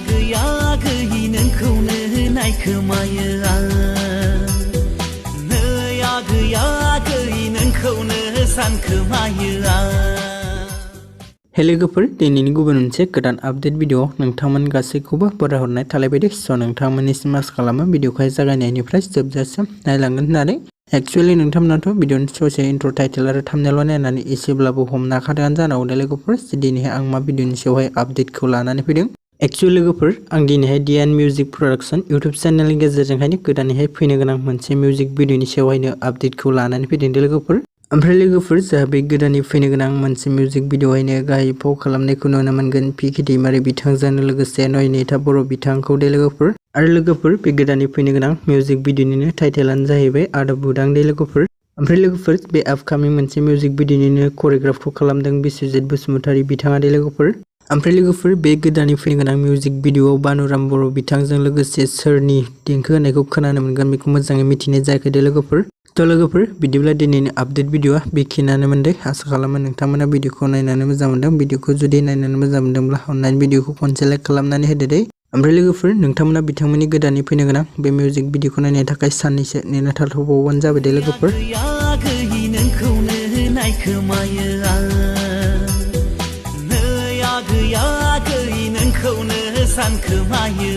गैया गैयि नोंखौनो नायखोमायो आं नैया गैया गैयि नोंखौनो सानखोमायो आं। हेलो लोगोफोर, दिनैनि गुबुन मोनसे गोदान आपडेट भिडिअ नोंथांमोन गासैखौबो बराय हरनाय थालायबाय। स' नोंथांमोननिसिम आसा खालामो भिडिअखौहाय जागायनायनिफ्राय जोबजासिम नायलांगोन होननानै। एक्चुअली नोंथांमोनाथ' भिडिअनि ससे इन्ट्र टाइटेल आरो थाम्बनेल नायनानै एसेब्लाबो हमनो हाखादोंआनो जानांगौ दा लोगोफोर। दिनैहाय आं मा भिडिअनि सायावहाय आपडेटखौ लानानै फैदों। एक्चुअली लोगोफोर, आं दिनैहाय डिएन मिउजिक प्रडाक्शन इउटुब चेनेलनि गेजेरजोंहायनो गोदानैहाय फैनो गोनां मोनसे मिउजिक भिडिअनि सायावहायनो आपडेटखौ लानानै फैदों दे लोगोफोर। ओमफ्राय लोगोफोर, जोंहा बे गोदानै फैनो गोनां मोनसे मिउजिक भिडिअहायनो गाहाय फाव खालामनायखौ नुनो मोनगोन dwimary बिथांजों लोगोसे नायनिता बर' बिथांखौ दे लोगोफोर। आरो लोगोफोर, बे गोदानै फैनो गोनां मिउजिक भिडिअनिनो टाइटेलानो जाहैबाय बुदां दे लोगोफोर। ओमफ्राय लोगोफोर, बे आपकामिं मोनसे मिउजिक भिडिअनिनो करिय'ग्राफखौ खालामदों बिश्वजित बसुमतारी बिथाङा दे लोगोफोर। ओमफ्राय लोगोफोर, बे गोदानै फैनो गोनां मिउजिक भिडिअआव बानुराम बर' बिथांजों लोगोसे सोरनि देंखो होनायखौ खोनानो मोनगोन बेखौ मोजाङै मिथिनाय जायाखै दे लोगोफोर। थ' लोगोफोर, बिदिब्ला दिनैनि आपडेट भिडिअआ बेखिनियानो मोनदों। आसा खालामो नोंथांमोना भिडिअखौ नायनानै मोजां मोनदों। भिडिअखौ जुदि नायनानै मोजां मोनदोंब्ला अननानै भिडिअखौ खनसे लाइक खालामनानै होदो दे। ओमफ्राय लोगोफोर, नोंथांमोना बिथांमोननि गोदानै फैनो गोनां बे मिउजिक भिडिअखौ नायनो थाखाय साननैसो नेनो थाथ'बावबानो जाबाय दे लोगोफोर। सानखोमायो